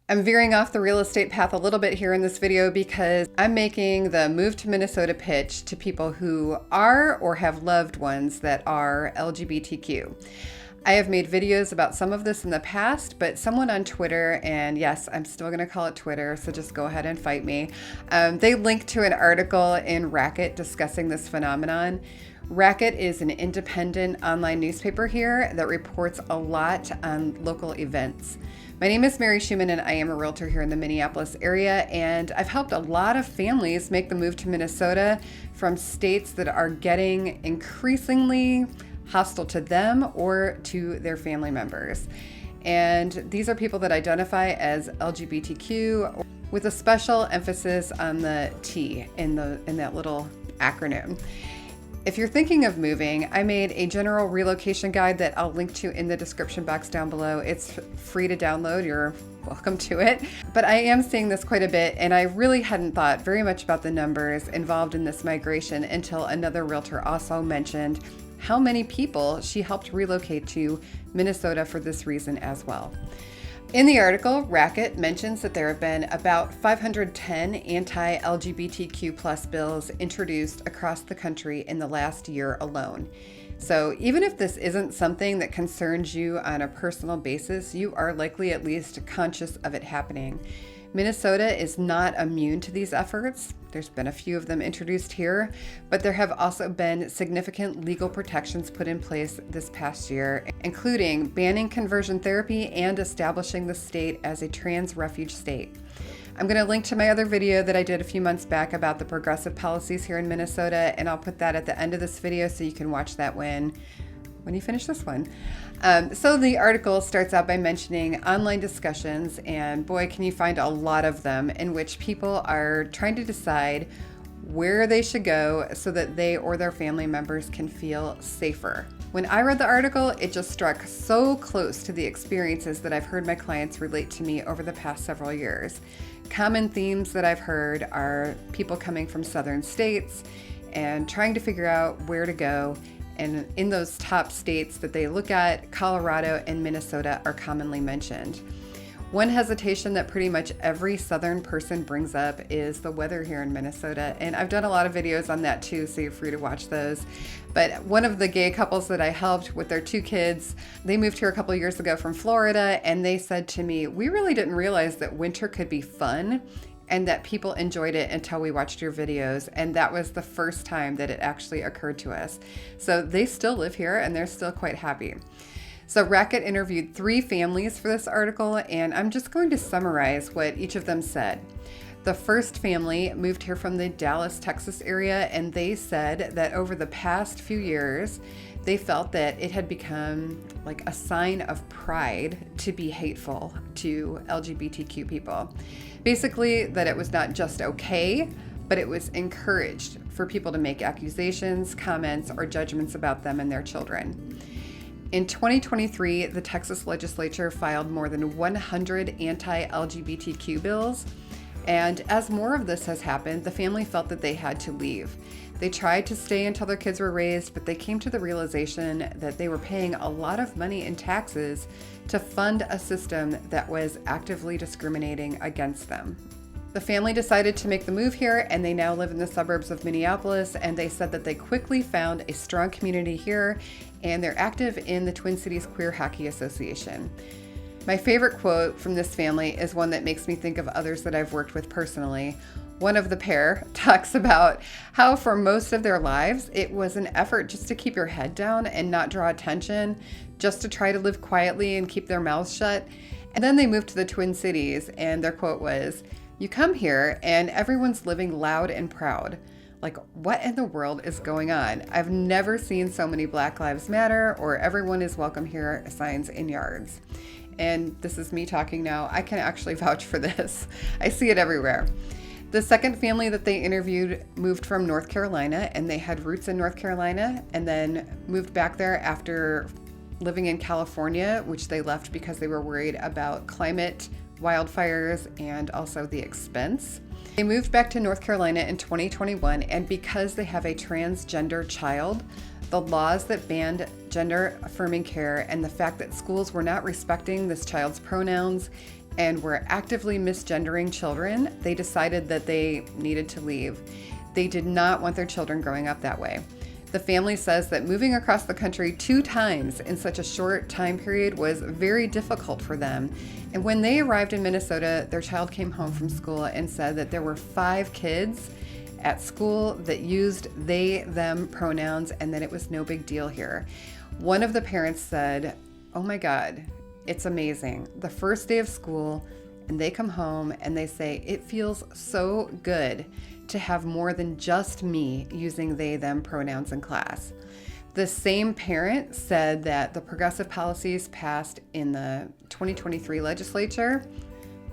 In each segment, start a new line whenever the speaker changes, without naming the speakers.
I'm veering off the real estate path a little bit here in this video because I'm making the move to Minnesota pitch to people who are or have loved ones that are LGBTQ. I have made videos about some of this in the past, but someone on Twitter, and yes, I'm still going to call it Twitter, so just go ahead and fight me. They linked to an article in Racket discussing this phenomenon. Racket is an independent online newspaper here that reports a lot on local events. My name is Schumann and I am a realtor here in the Minneapolis area, and I've helped a lot of families make the move to Minnesota from states that are getting increasingly hostile to them or to their family members. And these are people that identify as LGBTQ with a special emphasis on the T in that little acronym. If you're thinking of moving, I made a general relocation guide that I'll link to in the description box down below. It's free to download. You're welcome to it. But I am seeing this quite a bit, and I really hadn't thought very much about the numbers involved in this migration until another realtor also mentioned how many people she helped relocate to Minnesota for this reason as well. In the article, Racket mentions that there have been about 510 anti-LGBTQ plus bills introduced across the country in the last year alone. So even if this isn't something that concerns you on a personal basis, you are likely at least conscious of it happening. Minnesota is not immune to these efforts. There's been a few of them introduced here, but there have also been significant legal protections put in place this past year, including banning conversion therapy and establishing the state as a trans refuge state. I'm going to link to my other video that I did a few months back about the progressive policies here in Minnesota, and I'll put that at the end of this video so you can watch that when you finish this one. So the article starts out by mentioning online discussions, and boy, can you find a lot of them in which people are trying to decide where they should go so that they or their family members can feel safer. When I read the article, it just struck so close to the experiences that I've heard my clients relate to me over the past several years. Common themes that I've heard are people coming from southern states and trying to figure out where to go. And in those top states that they look at, Colorado and Minnesota are commonly mentioned. One hesitation that pretty much every Southern person brings up is the weather here in Minnesota. And I've done a lot of videos on that too, so you're free to watch those. But one of the gay couples that I helped with their 2 kids, they moved here a couple of years ago from Florida, and they said to me, "We really didn't realize that winter could be fun and that people enjoyed it until we watched your videos." And that was the first time that it actually occurred to us. So they still live here and they're still quite happy. So Racket interviewed 3 families for this article, and I'm just going to summarize what each of them said. The first family moved here from the Dallas, Texas area, and they said that over the past few years, they felt that it had become like a sign of pride to be hateful to LGBTQ people. Basically, that it was not just okay, but it was encouraged for people to make accusations, comments, or judgments about them and their children. In 2023, the Texas legislature filed more than 100 anti-LGBTQ bills, and as more of this has happened, the family felt that they had to leave. They tried to stay until their kids were raised, but they came to the realization that they were paying a lot of money in taxes to fund a system that was actively discriminating against them. The family decided to make the move here, and they now live in the suburbs of Minneapolis, and they said that they quickly found a strong community here, and they're active in the Twin Cities Queer Hockey Association. My favorite quote from this family is one that makes me think of others that I've worked with personally. One of the pair talks about how for most of their lives, it was an effort just to keep your head down and not draw attention, just to try to live quietly and keep their mouths shut. And then they moved to the Twin Cities, and their quote was, "You come here and everyone's living loud and proud. Like, what in the world is going on? I've never seen so many Black Lives Matter or everyone is welcome here signs in yards." And this is me talking now. I can actually vouch for this. I see it everywhere. The second family that they interviewed moved from North Carolina, and they had roots in North Carolina and then moved back there after living in California, which they left because they were worried about climate, wildfires, and also the expense. They moved back to North Carolina in 2021, and because they have a transgender child, the laws that banned gender affirming care and the fact that schools were not respecting this child's pronouns and were actively misgendering children, they decided that they needed to leave. They did not want their children growing up that way. The family says that moving across the country 2 times in such a short time period was very difficult for them. And when they arrived in Minnesota, their child came home from school and said that there were 5 kids at school that used they, them pronouns and that it was no big deal here. One of the parents said, "Oh my God, it's amazing. The first day of school, and they come home and they say, it feels so good to have more than just me using they, them pronouns in class." The same parent said that the progressive policies passed in the 2023 legislature,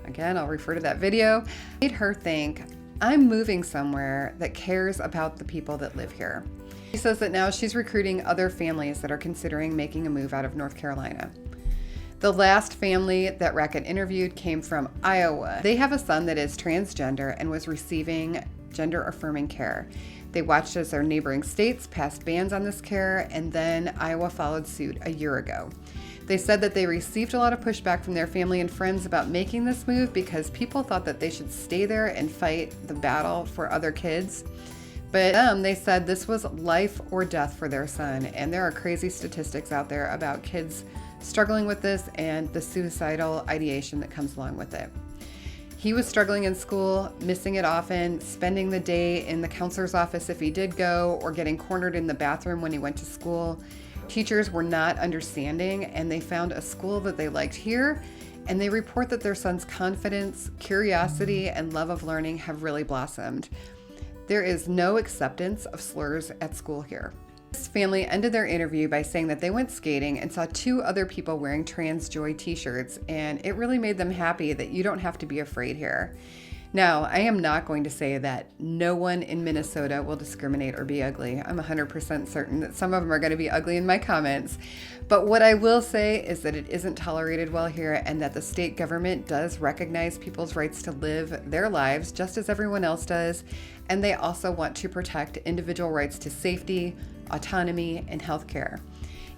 again, I'll refer to that video, made her think, I'm moving somewhere that cares about the people that live here. She says that now she's recruiting other families that are considering making a move out of North Carolina. The last family that Racket interviewed came from Iowa. They have a son that is transgender and was receiving gender-affirming care. They watched as their neighboring states passed bans on this care, and then Iowa followed suit a year ago. They said that they received a lot of pushback from their family and friends about making this move because people thought that they should stay there and fight the battle for other kids. But they said this was life or death for their son, and there are crazy statistics out there about kids struggling with this and the suicidal ideation that comes along with it. He was struggling in school, missing it often, spending the day in the counselor's office if he did go, or getting cornered in the bathroom when he went to school. Teachers were not understanding, and they found a school that they liked here, and they report that their son's confidence, curiosity, and love of learning have really blossomed. There is no acceptance of slurs at school here. This family ended their interview by saying that they went skating and saw 2 other people wearing Trans Joy t-shirts, and it really made them happy that you don't have to be afraid here. Now, I am not going to say that no one in Minnesota will discriminate or be ugly. I'm 100% certain that some of them are going to be ugly in my comments. But what I will say is that it isn't tolerated well here, and that the state government does recognize people's rights to live their lives just as everyone else does. And they also want to protect individual rights to safety, autonomy, and healthcare.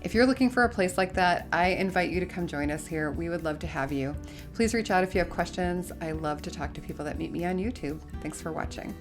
If you're looking for a place like that, I invite you to come join us here. We would love to have you. Please reach out if you have questions. I love to talk to people that meet me on YouTube. Thanks for watching.